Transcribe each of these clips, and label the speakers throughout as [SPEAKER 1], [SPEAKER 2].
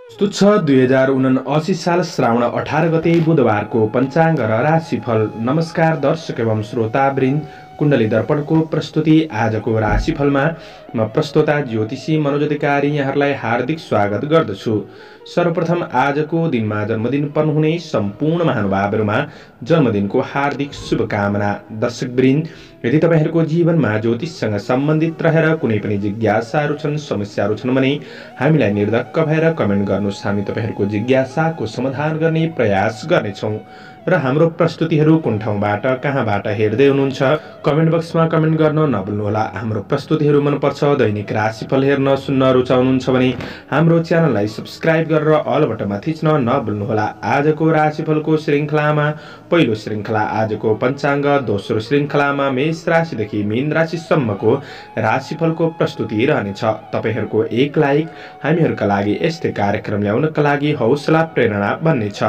[SPEAKER 1] तुच्छ 2079 साल श्रावण 18 गते बुधबारको पञ्चाङ्ग र राशिफल। नमस्कार दर्शक एवं श्रोतावृन्द, कुण्डली दर्पणको प्रस्तुति आजको राशिफलमा म प्रस्तोता ज्योतिषी मनोज अधिकारी यहाँहरूलाई हार्दिक स्वागत गर्दछु। सर्वप्रथम आजको दिनमा जन्मदिन पर्नुहुने सम्पूर्ण महानुभावहरूमा जन्मदिनको हार्दिक शुभकामना। दर्शकवृन्द, यदि तपाईहरूको जीवनमा ज्योतिषसँग सम्बन्धित रहेर कुनै पनि जिज्ञासाहरू छन्, समस्याहरू छन् भने हामीलाई निर्धक्क भएर कमेन्ट गर्नुहोस्। हामी तपाईहरूको जिज्ञासाको समाधान गर्ने प्रयास गर्नेछौँ र हाम्रो प्रस्तुतिहरू कुन ठाउँबाट कहाँबाट हेर्दै हुनुहुन्छ कमेन्ट बक्समा कमेन्ट गर्न नभुल्नुहोला। हाम्रो प्रस्तुतिहरू मनपर्छ, दैनिक राशिफल हेर्न सुन्न रुचाउनुहुन्छ भने हाम्रो च्यानललाई सब्स्क्राइब गरेर अल बटनमा थिच्न नभुल्नुहोला। आजको राशिफलको श्रृङ्खलामा पहिलो श्रृङ्खला आजको पञ्चाङ्ग, दोस्रो श्रृङ्खलामा मेष राशिदेखि मीन राशिसम्मको राशिफलको प्रस्तुति रहनेछ। तपाईहरूको एक लाइक हामीहरूका लागि यस्तै कार्यक्रम ल्याउनका लागि हौसला प्रेरणा बन्नेछ।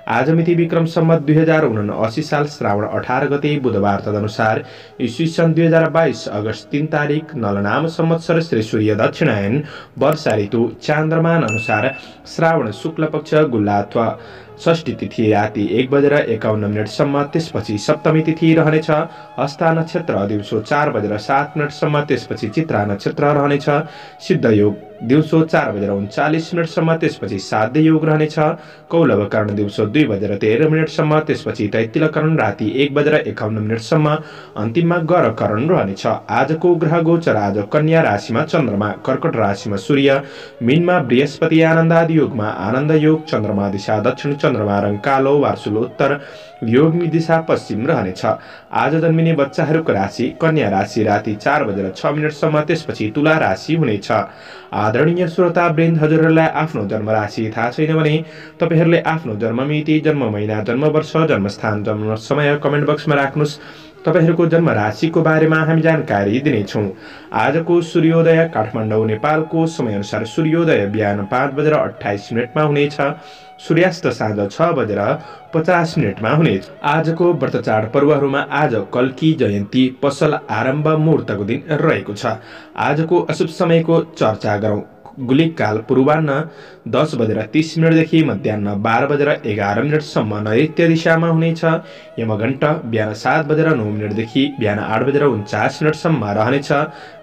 [SPEAKER 1] आज मिति विक्रम सम्वत 2079 साल श्रावण 18 गते बुधबार, तदनुसार ईस्वी सन् 2022 अगस्त 3 तारिक नलनाम संवत्सर श्री सूर्य दक्षिणायन वर्षा ऋतु चान्द्रमान अनुसार श्रावण शुक्ल पक्ष गुल्ला अथवा षष्ठी तिथि राति 1:51 त्यसपछि सप्तमी तिथि रहनेछ। हस्ता नक्षत्र दिउँसो 4:07 त्यसपछि चित्रा नक्षत्र रहनेछ। सिद्ध योग दिउँसो 4:39 त्यसपछि साध्य योग रहनेछ। कौलव कर्ण दिउँसो 2:13 त्यसपछि तैतिल कर्ण राति 1:51 अन्तिममा गर कर्ण रहनेछ। आजको ग्रह गोचर आज कन्या राशिमा चन्द्रमा, कर्कट राशिमा सूर्य, मीनमा बृहस्पति, आनन्दादि योगमा आनन्द योग, चन्द्रमा दिशा दक्षिण, चन्द्रमा रङ कालो, वार्सुल उत्तर, योगमी दिशा पश्चिम रहनेछ। आज जन्मिने बच्चाहरूको राशि कन्या राशि राति 4:06 त्यसपछि तुला राशि हुनेछ। आदरणीय श्रोतावृन्द, हजुरहरूलाई आफ्नो जन्म राशि थाहा छैन भने तपाईहरूले आफ्नो जन्ममिति, जन्म महिना, जन्म वर्ष, जन्मस्थान, जन्म समय कमेन्ट बक्समा राख्नुहोस्। तपाईहरूको जन्म राशिको बारेमा हामी जानकारी दिनेछौँ। आजको सूर्योदय काठमाडौँ नेपालको समयअनुसार सूर्योदय बिहान 5:28 हुनेछ। सूर्यास्त साँझ 6:50 हुनेछ। आजको व्रत चाड पर्वहरूमा आज कल्की जयन्ती, पसल आरम्भ मुहुर्तको दिन रहेको छ। आजको अशुभ समयको चर्चा गरौँ। गुलिक काल पूर्वाह्न 10:30 देखि मध्याह्न 12:11 नैऋत्य दिशामा हुनेछ। यमघण्ट बिहान 7:09 देखि बिहान 8:49 रहनेछ।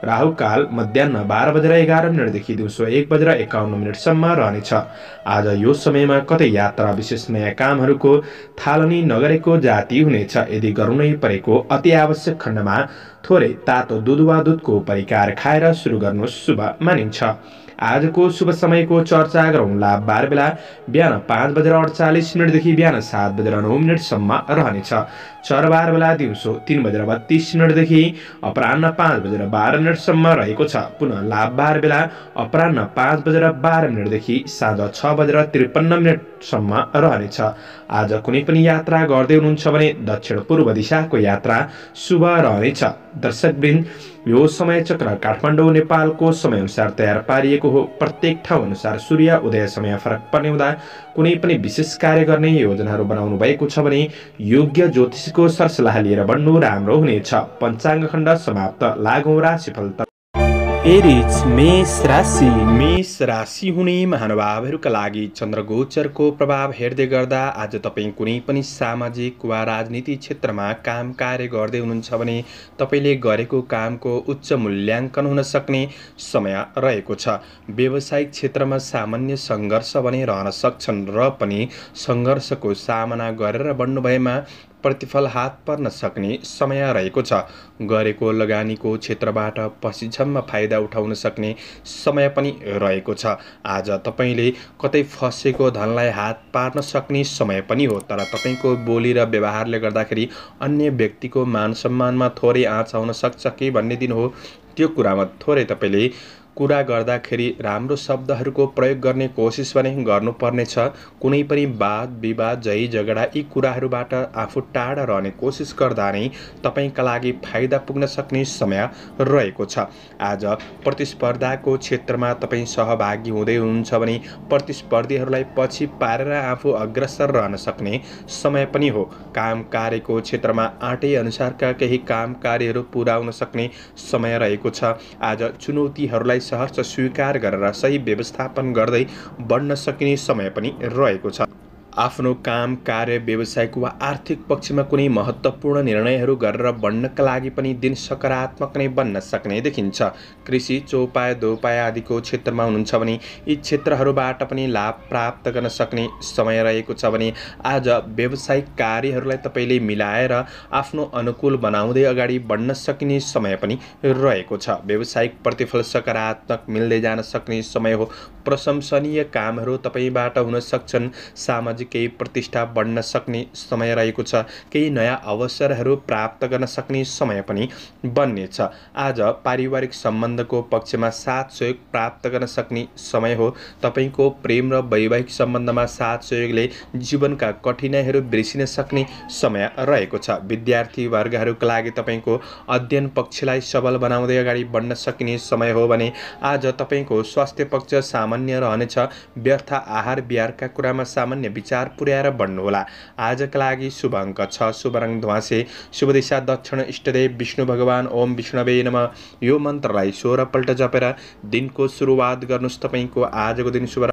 [SPEAKER 1] राहु काल मध्याह्न 12:11 देखि दिउँसो 1:51 रहनेछ। आज यो समयमा कतै यात्रा, विशेष नयाँ कामहरूको थालनी नगरेको जाति हुनेछ। यदि गर्नै परेको अति आवश्यक खण्डमा थोरै तातो दुध वा दुधको परिकार खाएर सुरु गर्नु शुभ मानिन्छ। आजको शुभ समयको चर्चा गरौँ। लाभबार बेला बिहान 5:48 देखि बिहान 7:09 रहनेछ। चरबार बेला दिउँसो 3:32 देखि अपराह्न 5:12 रहेको छ। पुनः लाभबार बेला अपराह्न 5:12 देखि साँझ 6:53 रहनेछ। आज कुनै पनि यात्रा गर्दै हुनुहुन्छ भने दक्षिण पूर्व दिशाको यात्रा शुभ रहनेछ। दर्शकवृन्द, यो समय चक्र काठमाडौँ नेपालको समयअनुसार तयार पारिएको हो। प्रत्येक ठाउँ अनुसार सूर्य उदय समय फरक पर्ने हुँदा कुनै पनि विशेष कार्य गर्ने योजनाहरू बनाउनु भएको छ भने योग्य ज्योतिषीको सरसल्लाह लिएर बढ्नु राम्रो हुनेछ। पञ्चाङ्ग खण्ड समाप्त। लागौँ राशिफल।
[SPEAKER 2] एरिज मेष
[SPEAKER 1] राशि हुने महानुभावहरूका लागि चन्द्रगोचरको प्रभाव हेर्दै गर्दा आज तपाईँ कुनै पनि सामाजिक वा राजनीति क्षेत्रमा काम कार्य गर्दै हुनुहुन्छ भने तपाईँले गरेको कामको उच्च मूल्याङ्कन हुन सक्ने समय रहेको छ। व्यावसायिक क्षेत्रमा सामान्य सङ्घर्ष भने रहन सक्छन् र पनि सङ्घर्षको सामना गरेर बढ्नु भएमा प्रतिफल हात पर्न सक्ने समय रहेको छ। गरेको लगानीको क्षेत्रबाट पछिसम्म फाइदा उठाउन सक्ने समय पनि रहेको छ। आज तपाईँले कतै फसेको धनलाई हात पार्न सक्ने समय पनि हो। तर तपाईँको बोली र व्यवहारले गर्दाखेरि अन्य व्यक्तिको मान सम्मानमा थोरै आँच आउन सक्छ कि भन्ने दिन हो। त्यो कुरामा थोरै तपाईँले कुरा गर्दाखेरि राम्रो शब्दहरूको प्रयोग गर्ने कोसिस भने गर्नुपर्नेछ। कुनै पनि वाद विवाद, झै झगडा यी कुराहरूबाट आफू टाढा रहने कोसिस गर्दा नै तपाईँका लागि फाइदा पुग्न सक्ने समय रहेको छ। आज प्रतिस्पर्धाको क्षेत्रमा तपाईँ सहभागी हुँदै हुनुहुन्छ भने प्रतिस्पर्धीहरूलाई पछि पारेर आफू अग्रसर रहन सक्ने समय पनि हो। काम कार्यको क्षेत्रमा आँटे अनुसारका केही काम कार्यहरू पुरा हुन सक्ने समय रहेको छ। आज चुनौतीहरूलाई सहर्ष स्वीकार गरेर सही व्यवस्थापन गर्दै बढ्न सकिने समय पनि रहेको छ। आफ्नो काम, कार्य, व्यावसायिक वा आर्थिक पक्षमा कुनै महत्त्वपूर्ण निर्णयहरू गरेर बढ्नका लागि पनि दिन सकारात्मक नै बन्न सक्ने देखिन्छ। कृषि, चौपाया, दोपाया आदिको क्षेत्रमा हुनुहुन्छ भने यी क्षेत्रहरूबाट पनि लाभ प्राप्त गर्न सक्ने समय रहेको छ भने आज व्यावसायिक कार्यहरूलाई तपाईँले मिलाएर आफ्नो अनुकूल बनाउँदै अगाडि बढ्न सकिने समय पनि रहेको छ। व्यावसायिक प्रतिफल सकारात्मक मिल्दै जान सक्ने समय हो। प्रशंसनीय कामहरू तपाईँबाट हुन सक्छन्। सामाजिक केही प्रतिष्ठा बढ्न सक्ने समय रहेको छ। केही नयाँ अवसरहरू प्राप्त गर्न सक्ने समय पनि बन्नेछ। आज पारिवारिक सम्बन्धको पक्षमा साथ सहयोग प्राप्त गर्न सक्ने समय हो। तपाईँको प्रेम र वैवाहिक सम्बन्धमा साथ सहयोगले जीवनका कठिनाइहरू बिर्सिन सक्ने समय रहेको छ। विद्यार्थी वर्गहरूका लागि तपाईँको अध्ययन पक्षलाई सबल बनाउँदै अगाडि बढ्न सकिने समय हो भने आज तपाईँको स्वास्थ्य पक्ष सामान्य रहनेछ। व्यर्थ आहार विहारका कुरामा सामान्य विचार पुर्याएर बढ्नुहोला। आजका लागि शुभ अङ्क 6, शुभ रङ ध्वाँसे, शुभ दिशा दक्षिण, इष्टदेव विष्णु भगवान ओम विष्णुवे नमः। यो मन्त्रलाई 16 पल्ट जपेर दिनको सुरुवात गर्नुहोस्। तपाईँको आजको दिन शुभ।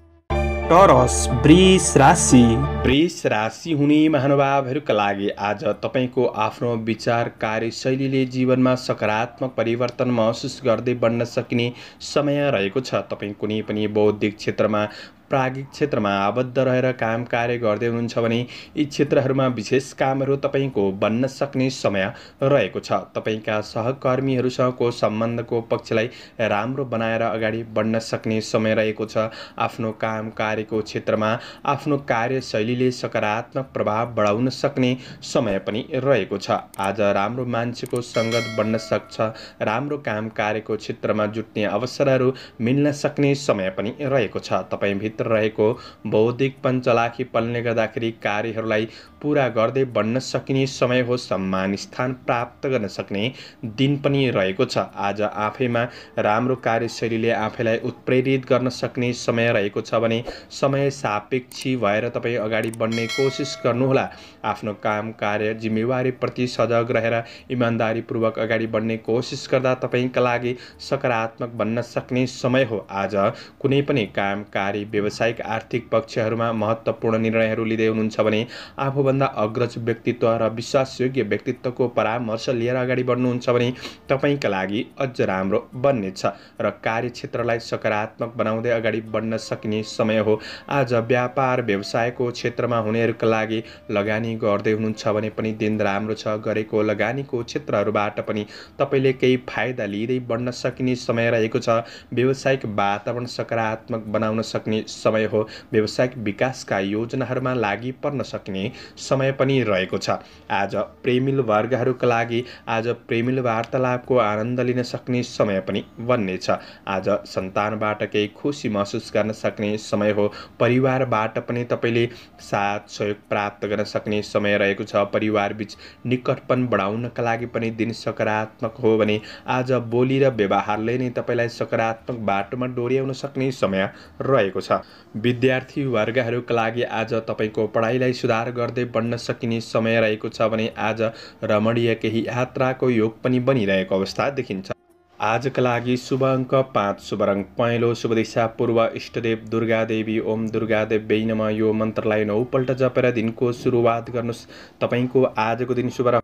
[SPEAKER 2] टरस वृष राशि।
[SPEAKER 1] वृष राशि हुने महानुभावहरूका लागि आज तपाईँको आफ्नो विचार कार्यशैलीले जीवनमा सकारात्मक परिवर्तन महसुस गर्दै बढ्न सकिने समय रहेको छ। तपाईँ कुनै पनि बौद्धिक क्षेत्रमा, प्राज्ञिक क्षेत्रमा आबद्ध रहेर काम कार्य गर्दै हुनुहुन्छ भने यी क्षेत्रहरूमा विशेष कामहरू तपाईँको बन्न सक्ने समय रहेको छ। तपाईँका सहकर्मीहरूसँगको सम्बन्धको पक्षलाई राम्रो बनाएर अगाडि बढ्न सक्ने समय रहेको छ। आफ्नो काम कार्यको क्षेत्रमा आफ्नो कार्यशैलीले सकारात्मक प्रभाव बढाउन सक्ने समय पनि रहेको छ। आज राम्रो मान्छेको सङ्गत बन्न सक्छ। राम्रो काम कार्यको क्षेत्रमा जुट्ने अवसरहरू मिल्न सक्ने समय पनि रहेको छ। तपाईँभित्र रहेको बौद्धिक पञ्चलाखी पलले गर्दाखेरि कार्यहरूलाई पूरा गर्दै बढ्न सकिने समय हो। सम्मान स्थान प्राप्त गर्न सक्ने दिन पनि रहेको छ। आज आफैमा राम्रो कार्यशैलीले आफैलाई उत्प्रेरित गर्न सक्ने समय रहेको छ भने समय सापेक्षी भएर तपाईँ अगाडि बढ्ने कोसिस गर्नुहोला। आफ्नो काम कार्य जिम्मेवारीप्रति सजग रहेर इमान्दारीपूर्वक अगाडि बढ्ने कोसिस गर्दा तपाईँका लागि सकारात्मक बन्न सक्ने समय हो। आज कुनै पनि काम कार्य व्यावसायिक आर्थिक पक्षहरूमा महत्त्वपूर्ण निर्णयहरू लिँदै हुनुहुन्छ भने आफूभन्दा अग्रज व्यक्तित्व र विश्वासयोग्य व्यक्तित्वको परामर्श लिएर अगाडि बढ्नुहुन्छ भने तपाईँका लागि अझ राम्रो बन्नेछ र कार्यक्षेत्रलाई सकारात्मक बनाउँदै अगाडि बढ्न सकिने समय हो। आज व्यापार व्यवसायको क्षेत्रमा हुनेहरूका लागि लगानी गर्दै हुनुहुन्छ भने पनि दिन राम्रो छ। गरेको लगानीको क्षेत्रहरूबाट पनि तपाईँले केही फाइदा लिँदै बढ्न सकिने समय रहेको छ। व्यावसायिक वातावरण सकारात्मक बनाउन सक्ने समय हो। व्यावसायिक विकासका योजनाहरूमा लागि पर्न सक्ने समय पनि रहेको छ। आज प्रेमिल वर्गहरूका लागि आज प्रेमिल वार्तालापको आनन्द लिन सक्ने समय पनि बन्नेछ। आज सन्तानबाट केही खुसी महसुस गर्न सक्ने समय हो। परिवारबाट पनि तपाईँले साथ सहयोग प्राप्त गर्न सक्ने समय रहेको छ। परिवारबीच निकटपन बढाउनका लागि पनि दिन सकारात्मक हो भने आज बोली र व्यवहारले नै तपाईँलाई सकारात्मक बाटोमा डोर्याउन सक्ने समय रहेको छ। विद्यार्थी वर्गहरूका लागि आज तपाईँको पढाइलाई सुधार गर्दै बढ्न सकिने समय रहेको छ भने आज रमणीय केही यात्राको योग पनि बनिरहेको अवस्था देखिन्छ। आजका लागि शुभ अङ्क 5, शुभ रङ पहेँलो, शुभ दिशा पूर्व, इष्टदेव दुर्गा देवी ओम दुर्गा देवी नमः। यो मन्त्रलाई 9 पल्ट जपेर दिनको सुरुवात गर्नुहोस्। तपाईँको आजको दिन शुभ।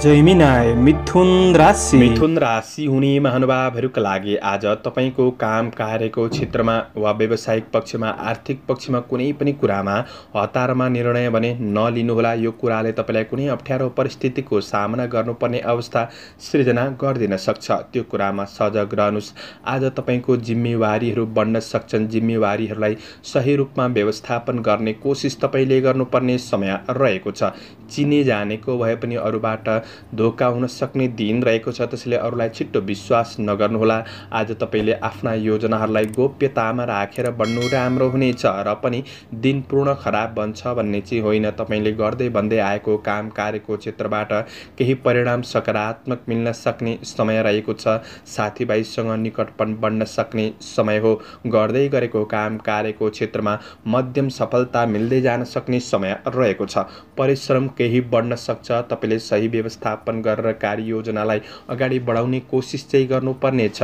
[SPEAKER 2] जैमिनाय मिथुन राशि।
[SPEAKER 1] मिथुन राशि हुने महानुभावहरूका लागि आज तपाईँको काम कार्यको क्षेत्रमा वा व्यावसायिक पक्षमा आर्थिक पक्षमा कुनै पनि कुरामा हतारमा निर्णय भने नलिनुहोला। यो कुराले तपाईँलाई कुनै अप्ठ्यारो परिस्थितिको सामना गर्नुपर्ने अवस्था सृजना गरिदिन सक्छ। त्यो कुरामा सजग रहनुहोस्। आज तपाईँको जिम्मेवारीहरू बढ्न सक्छन्। जिम्मेवारीहरूलाई सही रूपमा व्यवस्थापन गर्ने कोसिस तपाईँले गर्नुपर्ने समय रहेको छ। चिने जानेको भए पनि अरूबाट धोका हुन सक्ने दिन रहेको छ। त्यसैले अरूलाई छिट्टो विश्वास नगर्नुहोला। आज तपाईँले आफ्ना योजनाहरूलाई गोप्यतामा राखेर बढ्नु राम्रो हुनेछ र पनि दिन पूर्ण खराब बन्छ भन्ने चाहिँ होइन। तपाईँले गर्दै भन्दै आएको काम कार्यको क्षेत्रबाट केही परिणाम सकारात्मक मिल्न सक्ने समय रहेको छ। साथीभाइसँग निकटपन बढ्न सक्ने समय हो। गर्दै गरेको काम कार्यको क्षेत्रमा मध्यम सफलता मिल्दै जान सक्ने समय रहेको छ। परिश्रम केही बढ्न सक्छ। तपाईँले सही व्यवस्थापन गरेर कार्ययोजनालाई अगाडि बढाउने कोसिस चाहिँ गर्नुपर्नेछ।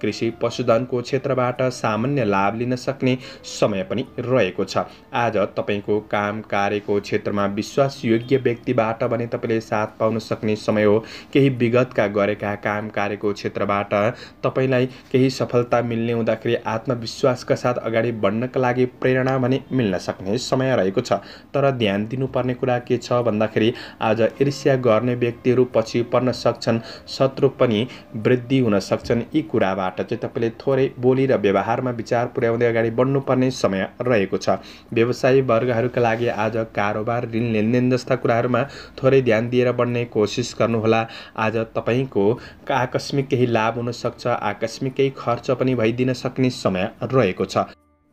[SPEAKER 1] कृषि पशुधनको क्षेत्रबाट सामान्य लाभ लिन सक्ने समय पनि रहेको छ। आज तपाईँको काम कार्यको क्षेत्रमा विश्वासयोग्य व्यक्तिबाट भने तपाईँले साथ पाउन सक्ने समय हो। केही विगतका गरेका काम कार्यको क्षेत्रबाट तपाईँलाई केही सफलता मिल्ने हुँदाखेरि आत्मविश्वासका साथ अगाडि बढ्नका लागि प्रेरणा भने मिल्न सक्ने समय रहेको छ। तर ध्यान दिनुपर्ने कुरा के छ भन्दाखेरि आज ईर्ष्या गर्ने व्यक्तिहरू पछि पर्न सक्छन्, शत्रु पनि वृद्धि हुन सक्छन्। यी कुराबाट चाहिँ तपाईँले थोरै बोली र व्यवहारमा विचार पुर्याउँदै अगाडि बढ्नुपर्ने समय रहेको छ। व्यवसायी वर्गहरूका लागि आज कारोबार, ऋण लेनदेन जस्ता कुराहरूमा थोरै ध्यान दिएर बढ्ने कोसिस गर्नुहोला। आज तपाईँको आकस्मिक केही लाभ हुन सक्छ, आकस्मिक केही खर्च पनि भइदिन सक्ने समय रहेको छ।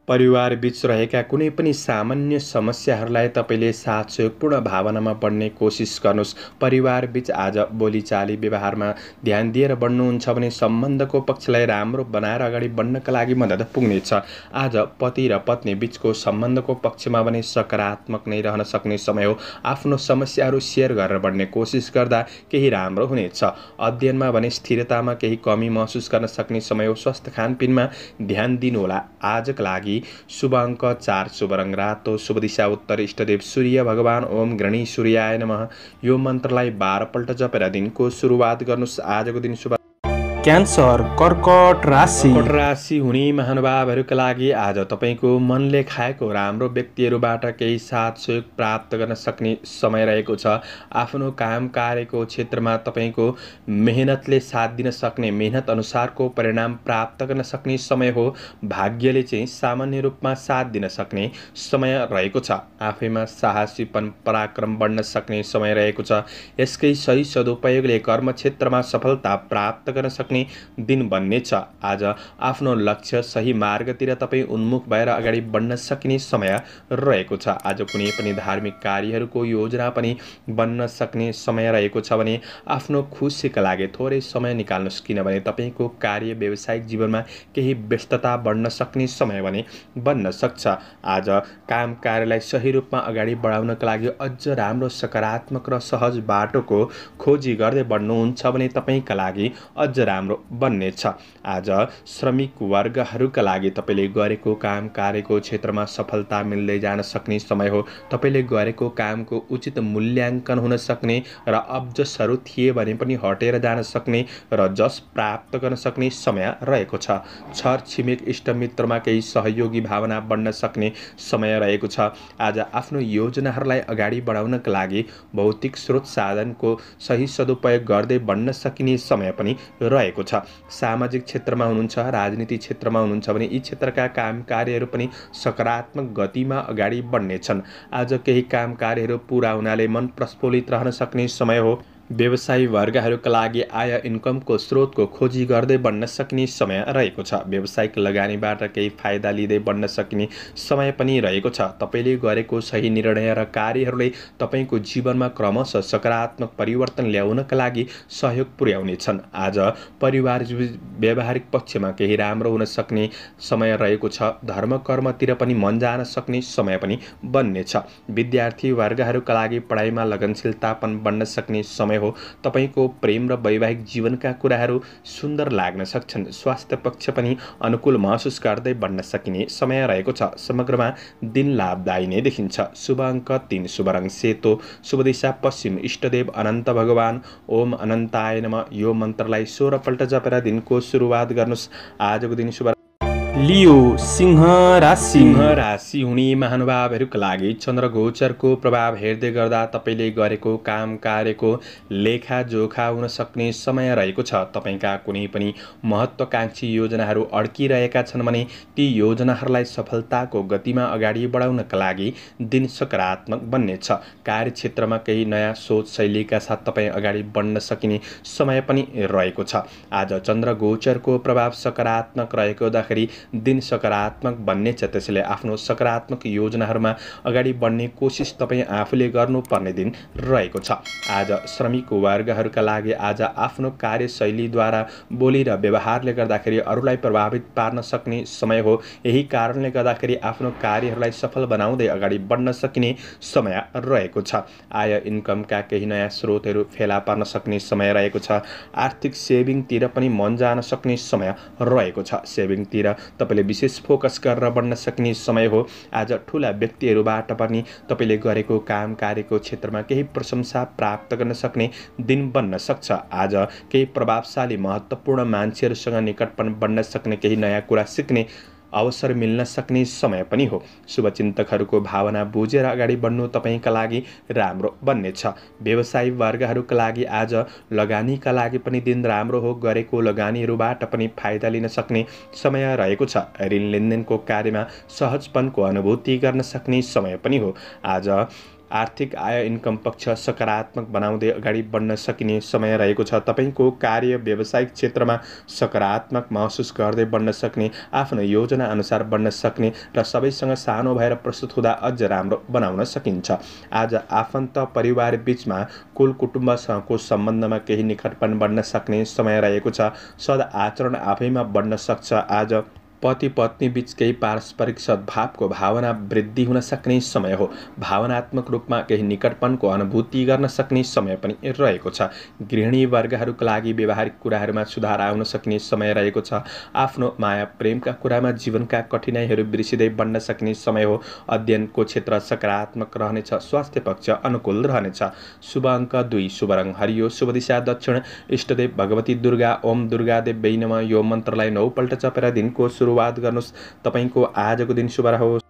[SPEAKER 1] परिवार बीच रहेका कुनै पनि सामान्य समस्याहरूलाई तपाईँले साथ सहयोगपूर्ण भावनामा बढ्ने कोसिस गर्नुहोस्। परिवार बीच आज बोलीचाली व्यवहारमा ध्यान दिएर बढ्नुहुन्छ भने सम्बन्धको पक्षलाई राम्रो बनाएर अगाडि बढ्नका लागि मद्दत पुग्नेछ। आज पति र पत्नी बीचको सम्बन्धको पक्षमा भने सकारात्मक नै रहन सक्ने समय हो। आफ्नो समस्याहरू सेयर गरेर बढ्ने कोसिस गर्दा केही राम्रो हुनेछ। अध्ययनमा भने स्थिरतामा केही कमी महसुस गर्न सक्ने समय हो। स्वस्थ खानपिनमा ध्यान दिनुहोला। आजका लागि शुभ अङ्क 4, शुभ रङ रातो, शुभ दिशा उत्तर, इष्टदेव सूर्य भगवान। ओम गृणी सूर्याय नमः। यो मन्त्रलाई 12 पल्ट जपेर दिनको सुरुवात गर्नुहोस्। आजको दिन शुभ।
[SPEAKER 2] क्यान्सर, कर्कट राशि।
[SPEAKER 1] कर्कट राशि हुने महानुभावहरूका लागि आज तपाईँको मनले खाएको राम्रो व्यक्तिहरूबाट केही साथ सहयोग प्राप्त गर्न सक्ने समय रहेको छ। आफ्नो काम कार्यको क्षेत्रमा तपाईँको मेहनतले साथ दिन सक्ने, मेहनत अनुसारको परिणाम प्राप्त गर्न सक्ने समय हो। भाग्यले चाहिँ सामान्य रूपमा साथ दिन सक्ने समय रहेको छ। आफैमा साहसीपन, पराक्रम बढ्न सक्ने समय रहेको छ। यसकै सही सदुपयोगले कर्मक्षेत्रमा सफलता प्राप्त गर्न सक्ने दिन बन्नेछ। आज आफ्नो लक्ष्य, सही मार्गतिर तपाईँ उन्मुख भएर अगाडि बढ्न सकिने समय रहेको छ। आज कुनै पनि धार्मिक कार्यहरूको योजना पनि बन्न सक्ने समय रहेको छ भने आफ्नो खुसीका लागि थोरै समय निकाल्नुहोस्, किनभने तपाईँको कार्य व्यावसायिक जीवनमा केही व्यस्तता बढ्न सक्ने समय भने बन्न सक्छ। आज काम कार्यलाई सही रूपमा अगाडि बढाउनका लागि अझ राम्रो सकारात्मक र सहज बाटोको खोजी गर्दै बढ्नुहुन्छ भने तपाईँका लागि अझ राम्रो बन्नेछ। आज श्रमिक वर्गहरूका लागि तपाईँले गरेको काम कार्यको क्षेत्रमा सफलता मिल्दै जान सक्ने समय हो। तपाईँले गरेको कामको उचित मूल्याङ्कन हुन सक्ने र अब्जसहरू थिए भने पनि हटेर जान सक्ने र जस प्राप्त गर्न सक्ने समय रहेको छ। छर छिमेक इष्टमित्रमा केही सहयोगी भावना बढ्न सक्ने समय रहेको छ। आज आफ्नो योजनाहरूलाई अगाडि बढाउनका लागि भौतिक स्रोत साधनको सही सदुपयोग गर्दै बढ्न सकिने समय पनि रहेको छ। सामाजिक क्षेत्रमा हुनुहुन्छ, राजनीतिक क्षेत्रमा हुनुहुन्छ भने यी क्षेत्रका काम कार्यहरू पनि सकारात्मक गतिमा अगाडि बढ्नेछन्। आज केही काम कार्यहरू पूरा हुनाले मन प्रस्फुल्लित रहन सक्ने समय हो। व्यवसायी वर्गहरूका लागि आय इन्कमको स्रोतको खोजी गर्दै बढ्न सक्ने समय रहेको छ। व्यावसायिक लगानीबाट केही फाइदा लिँदै बढ्न सकिने समय पनि रहेको छ। तपाईँले गरेको सही निर्णय र कार्यहरूले तपाईँको जीवनमा क्रमशः सकारात्मक परिवर्तन ल्याउनका लागि सहयोग पुर्याउनेछन्। आज परिवार व्यावहारिक पक्षमा केही राम्रो हुन सक्ने समय रहेको छ। धर्म कर्मतिर पनि मन जान सक्ने समय पनि बन्नेछ। विद्यार्थी वर्गहरूका लागि पढाइमा लगनशीलतापन बढ्न सक्ने समय हो। तपाईको प्रेम र वैवाहिक जीवनका कुराहरू सुन्दर लाग्न सक्छन्। स्वास्थ्य पक्ष पनि अनुकूल महसुस गर्दै बढ्न सकिने समय रहेको छ। समग्रमा दिन लाभदायी नै देखिन्छ। शुभ अङ्क 3, शुभ रङ सेतो, शुभ दिशा पश्चिम, इष्टदेव अनन्त भगवान। ओम अनन्ताय नमः। यो मन्त्रलाई 16 पल्ट जपेर दिनको सुरुवात गर्नुहोस्। आजको दिन शुभ।
[SPEAKER 2] लियो, सिंह राशि।
[SPEAKER 1] सिंह राशि हुने महानुभावहरूका लागि चन्द्र गोचरको प्रभाव हेर्दै गर्दा तपाईँले गरेको काम कार्यको लेखाजोखा हुन सक्ने समय रहेको छ। तपाईँका कुनै पनि महत्त्वाकांक्षी योजनाहरू अड्किरहेका छन् भने ती योजनाहरूलाई सफलताको गतिमा अगाडि बढाउनका लागि दिन सकारात्मक बन्नेछ। कार्यक्षेत्रमा केही नयाँ सोच शैलीका साथ तपाईँ अगाडि बढ्न सकिने समय पनि रहेको छ। आज चन्द्र गोचरको प्रभाव सकारात्मक रहेको हुँदाखेरि दिन सकारात्मक बन्नेछ। त्यसैले आफ्नो सकारात्मक योजनाहरूमा अगाडि बढ्ने कोसिस तपाईँ आफूले गर्नुपर्ने दिन रहेको छ। आज श्रमिक वर्गहरूका लागि आज आफ्नो कार्यशैलीद्वारा बोली र व्यवहारले गर्दाखेरि अरूलाई प्रभावित पार्न सक्ने समय हो। यही कारणले गर्दाखेरि आफ्नो कार्यहरूलाई सफल बनाउँदै अगाडि बढ्न सकिने समय रहेको छ। आय इन्कमका केही नयाँ स्रोतहरू फेला पर्न सक्ने समय रहेको छ। आर्थिक सेभिङतिर पनि मन जान सक्ने समय रहेको छ। सेभिङतिर तपाईँले विशेष फोकस गरेर बढ्न सक्ने समय हो। आज ठुला व्यक्तिहरूबाट पनि तपाईँले गरेको काम कार्यको क्षेत्रमा केही प्रशंसा प्राप्त गर्न सक्ने दिन बन्न सक्छ। आज केही प्रभावशाली महत्त्वपूर्ण मान्छेहरूसँग निकटपन बन्न सक्ने, केही नयाँ कुरा सिक्ने अवसर मिल्न सक्ने समय पनि हो। शुभचिन्तकहरूको भावना बुझेर अगाडि बढ्नु तपाईँका लागि राम्रो बन्नेछ। व्यवसायी वर्गहरूका लागि आज लगानीका लागि पनि दिन राम्रो हो। गरेको लगानीहरूबाट पनि फाइदा लिन सक्ने समय रहेको छ। ऋण लेनदेनको कार्यमा सहजपनको अनुभूति गर्न सक्ने समय पनि हो। आज आर्थिक आय इन्कम पक्ष सकारात्मक बनाउँदै अगाडि बढ्न सकिने समय रहेको छ। तपाईँको कार्य व्यावसायिक क्षेत्रमा सकारात्मक महसुस गर्दै बढ्न सक्ने, आफ्नो योजना अनुसार बढ्न सक्ने र सबैसँग सानो भएर प्रस्तुत हुँदा अझ राम्रो बनाउन सकिन्छ। आज आफन्त परिवार बीचमा कुल कुटुम्बसँगको सम्बन्धमा केही निकटपन बढ्न सक्ने समय रहेको छ। सद आचरण आफैमा बढ्न सक्छ। आज पति पत्नी बीच केही पारस्परिक सद्भावको भावना वृद्धि हुन सक्ने समय हो। भावनात्मक रूपमा केही निकटपनको अनुभूति गर्न सक्ने समय पनि रहेको छ। गृहिणी वर्गहरूका लागि व्यवहारिक कुराहरूमा सुधार आउन सक्ने समय रहेको छ। आफ्नो माया प्रेमका कुरामा जीवनका कठिनाइहरू बिर्सिँदै बढ्न सक्ने समय हो। अध्ययनको क्षेत्र सकारात्मक रहनेछ। स्वास्थ्य पक्ष अनुकूल रहनेछ। शुभ अङ्क 2, शुभ रङ हरियो, शुभ दिशा दक्षिण, इष्टदेव भगवती दुर्गा। ओम दुर्गादेव्यै नमः। यो मन्त्रलाई 9 पल्ट जपेर दिनको सुरुवात गर्नुहोस्। तपाईको आजको दिन शुभ रहोस्।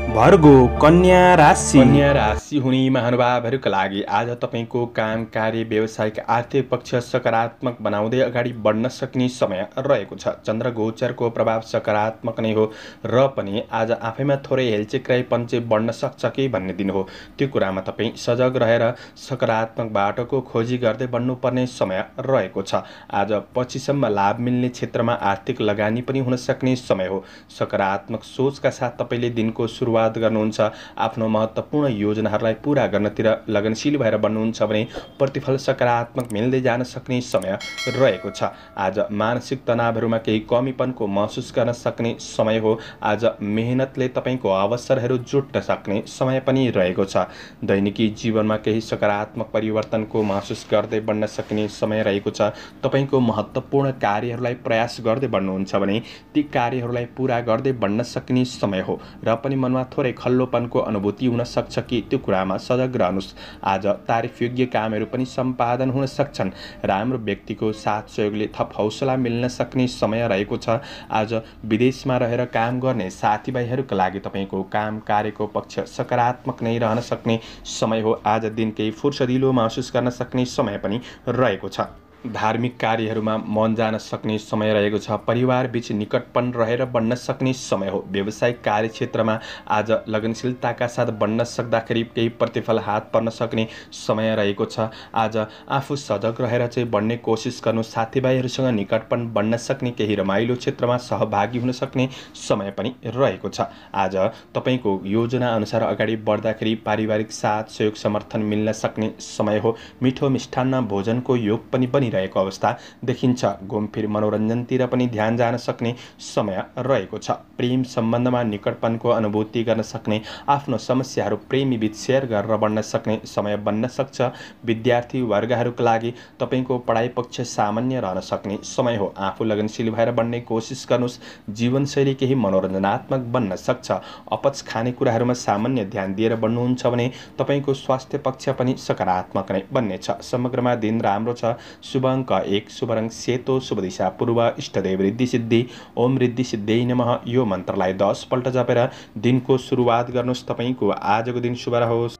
[SPEAKER 2] भर्गो कन्या राशि।
[SPEAKER 1] कन्या राशि हुने महानुभावहरूका लागि आज तपाईको काम कार्य व्यावसायिक आर्थिक पक्ष सकारात्मक बनाउँदै अगाडि बढ्न सक्ने समय रहेको छ। चन्द्र गोचरको प्रभाव सकारात्मक नै हो र पनि आज आफैमा थोरै हेलचेक्राइपन चाहिँ बढ्न सक्छ कि भन्ने दिन हो। त्यो कुरामा तपाईँ सजग रहेर सकारात्मक बाटोको खोजी गर्दै बढ्नुपर्ने समय रहेको छ। आज पछिसम्म लाभ मिल्ने क्षेत्रमा आर्थिक लगानी पनि हुन सक्ने समय हो। सकारात्मक सोचका साथ तपाईँले दिनको सुरुवात गर्नुहुन्छ। आफ्नो महत्त्वपूर्ण योजनाहरूलाई पूरा गर्नतिर लगनशील भएर बन्नुहुन्छ भने प्रतिफल सकारात्मक मिल्दै जान सक्ने समय रहेको छ। आज मानसिक तनावहरूमा केही कमीपनको महसुस गर्न सक्ने समय हो। आज मेहनतले तपाईँको अवसरहरू जुट्न सक्ने समय पनि रहेको छ। दैनिकी जीवनमा केही सकारात्मक परिवर्तनको महसुस गर्दै बढ्न सक्ने समय रहेको छ। तपाईँको महत्त्वपूर्ण कार्यहरूलाई प्रयास गर्दै बढ्नुहुन्छ भने ती कार्यहरूलाई पूरा गर्दै बढ्न सक्ने समय हो र पनि मनमा थोरै खल्लोपनको अनुभूति हुन सक्छ कि त्यो कुरामा सजग रहनुहोस्। आज तारिफयोग्य कामहरू पनि सम्पादन हुन सक्छन्। राम्रो व्यक्तिको साथ सहयोगले थप हौसला मिल्न सक्ने समय रहेको छ। आज विदेशमा रहेर काम गर्ने साथीभाइहरूका लागि तपाईँको काम कार्यको पक्ष सकारात्मक नै रहन सक्ने समय हो। आज दिन केही फुर्सदिलो महसुस गर्न सक्ने समय पनि रहेको छ। धार्मिक कार्यहरूमा मन जान सक्ने समय रहेको छ। परिवार बीच निकटपन रहेर बढ्न सक्ने समय हो। व्यावसायिक कार्यक्षेत्रमा आज लगनशीलताका साथ बढ्न सक्दाखेरि केही प्रतिफल हात पर्न सक्ने समय रहेको छ। आज आफू सजग रहेर चाहिँ बढ्ने कोसिस गर्नु। साथीभाइहरूसँग निकटपन बढ्न सक्ने, केही रमाइलो क्षेत्रमा सहभागी हुन सक्ने समय पनि रहेको छ। आज तपाईँको योजना अनुसार अगाडि बढ्दाखेरि पारिवारिक साथ सहयोग समर्थन मिल्न सक्ने समय हो। मिठो मिष्ठान्न भोजनको योग पनि बनिरहेको अवस्था देखिन्छ। घुमफिर मनोरञ्जनतिर पनि ध्यान जान सक्ने समय रहेको छ। प्रेम सम्बन्धमा निकटपनको अनुभूति गर्न सक्ने, आफ्नो समस्याहरू प्रेमी बीच सेयर गरेर बढ्न सक्ने समय बन्न सक्छ। विद्यार्थी वर्गहरूका लागि तपाईँको पढाइ पक्ष सामान्य रहन सक्ने समय हो। आफू लगनशील भएर बढ्ने कोसिस गर्नुहोस्। जीवनशैली केही मनोरञ्जनात्मक बन्न सक्छ। अपच खानेकुराहरूमा सामान्य ध्यान दिएर बढ्नुहुन्छ भने तपाईँको स्वास्थ्य पक्ष पनि सकारात्मक नै बन्नेछ। समग्रमा दिन राम्रो छ। शुभ अङ्क 1, शुभ रङ सेतो, शुभ दिशा पूर्व, इष्टदेव रिद्धि सिद्धि। ओम रिद्धि सिद्धियै नमः। यो मन्त्रलाई 10 पल्ट जपेर दिनको सुरुवात गर्नुहोस्। तपाईँको आजको दिन शुभ रहोस्।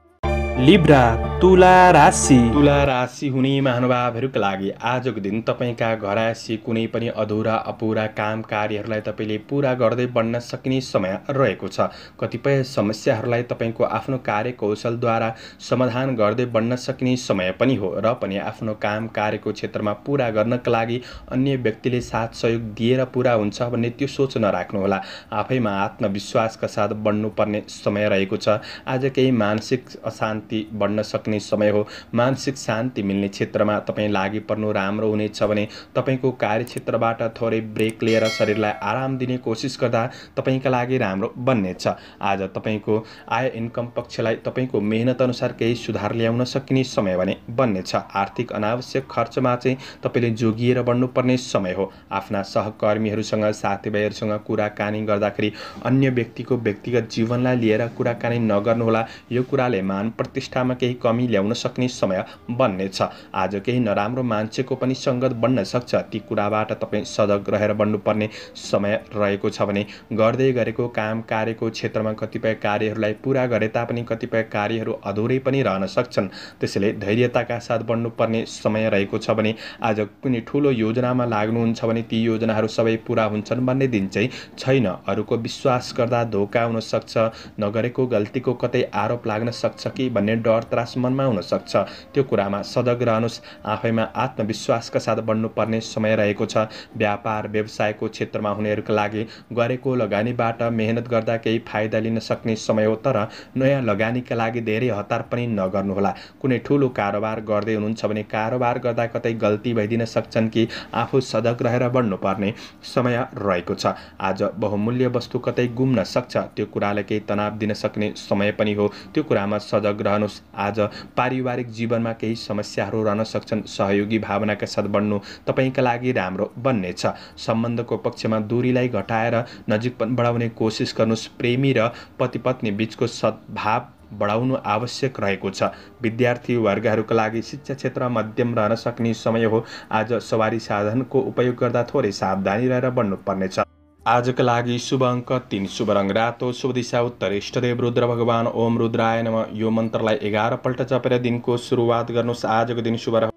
[SPEAKER 2] लिब्रा तुला राशि।
[SPEAKER 1] तुला राशि हुने महानुभावहरूका लागि आजको दिन तपाईँका घरायसी कुनै पनि अधुरा अपुरा काम कार्यहरूलाई तपाईँले पुरा गर्दै बढ्न सकिने समय रहेको छ। कतिपय समस्याहरूलाई तपाईँको आफ्नो कार्यकौशलद्वारा समाधान गर्दै बढ्न सकिने समय पनि हो र पनि आफ्नो काम कार्यको क्षेत्रमा पुरा गर्नका लागि अन्य व्यक्तिले साथ सहयोग दिएर पुरा हुन्छ भन्ने त्यो सोच नराख्नुहोला। आफैमा आत्मविश्वासका साथ बढ्नुपर्ने समय रहेको छ। आज केही मानसिक अशान्ति बढ्न सक्ने समय हो। मानसिक शान्ति मिल्ने क्षेत्रमा तपाईँ लागि पर्नु राम्रो हुनेछ भने तपाईँको कार्यक्षेत्रबाट थोरै ब्रेक लिएर शरीरलाई आराम दिने कोसिस गर्दा तपाईँका लागि राम्रो बन्नेछ। आज तपाईँको आय इन्कम पक्षलाई तपाईँको मेहनत अनुसार केही सुधार ल्याउन सकिने समय भने बन्नेछ। आर्थिक अनावश्यक खर्चमा चाहिँ तपाईँले जोगिएर बढ्नुपर्ने समय हो। आफ्ना सहकर्मीहरूसँग साथीभाइहरूसँग कुराकानी गर्दाखेरि अन्य व्यक्तिको व्यक्तिगत जीवनलाई लिएर कुराकानी नगर्नुहोला। यो कुराले मान प्रतिष्ठामा केही कमी ल्याउन सक्ने समय बन्नेछ। आज केही नराम्रो मान्छेको पनि सङ्गत बन्न सक्छ। ती कुराबाट तपाईँ सजग रहेर बढ्नुपर्ने समय रहेको छ भने गर्दै गरेको काम कार्यको क्षेत्रमा कतिपय कार्यहरूलाई पुरा गरे तापनि कतिपय कार्यहरू अधुरै पनि रहन सक्छन्। त्यसैले धैर्यताका साथ बढ्नुपर्ने समय रहेको छ भने आज कुनै ठुलो योजनामा लाग्नुहुन्छ भने ती योजनाहरू सबै पुरा हुन्छन् भन्ने दिन चाहिँ छैन। अरूको विश्वास गर्दा धोका हुन सक्छ। नगरेको गल्तीको कतै आरोप लाग्न सक्छ कि भन्ने डर त्रास मनमा हुन सक्छ। त्यो कुरामा सजग रहनुहोस्। आफैमा आत्मविश्वासका साथ बढ्नुपर्ने समय रहेको छ। व्यापार व्यवसायको क्षेत्रमा हुनेहरूका लागि गरेको लगानीबाट मेहनत गर्दा केही फाइदा लिन सक्ने समय हो। तर नयाँ लगानीका लागि धेरै हतार पनि नगर्नुहोला। कुनै ठुलो कारोबार गर्दै हुनुहुन्छ भने कारोबार गर्दा कतै गल्ती भइदिन सक्छन् कि आफू सजग रहेर बढ्नुपर्ने समय रहेको छ। आज बहुमूल्य वस्तु कतै गुम्न सक्छ। त्यो कुराले केही तनाव दिन सक्ने समय पनि हो। त्यो कुरामा सजग रहनुहोस्। आज पारिवारिक जीवनमा केही समस्याहरू रहन सक्छन्। सहयोगी भावनाका साथ बढ्नु तपाईँका लागि राम्रो बन्नेछ। सम्बन्धको पक्षमा दूरीलाई घटाएर नजिकपन बढाउने कोसिस गर्नुहोस्। प्रेमी र पति पत्नी बीचको सद्भाव बढाउनु आवश्यक रहेको छ। विद्यार्थी वर्गहरूका लागि शिक्षा क्षेत्र मध्यम रहन सक्ने समय हो। आज सवारी साधनको उपयोग गर्दा थोरै सावधानी रहेर बढ्नुपर्नेछ। आजका लागि शुभ अङ्क 3, शुभ रङ रातो, शुभ दिशा उत्तर, इष्टदेव रुद्र भगवान ओम रुद्राय नमः। यो मन्त्रलाई 11 पल्ट जपेर दिनको सुरुवात गर्नुहोस्। आजको दिन शुभ रह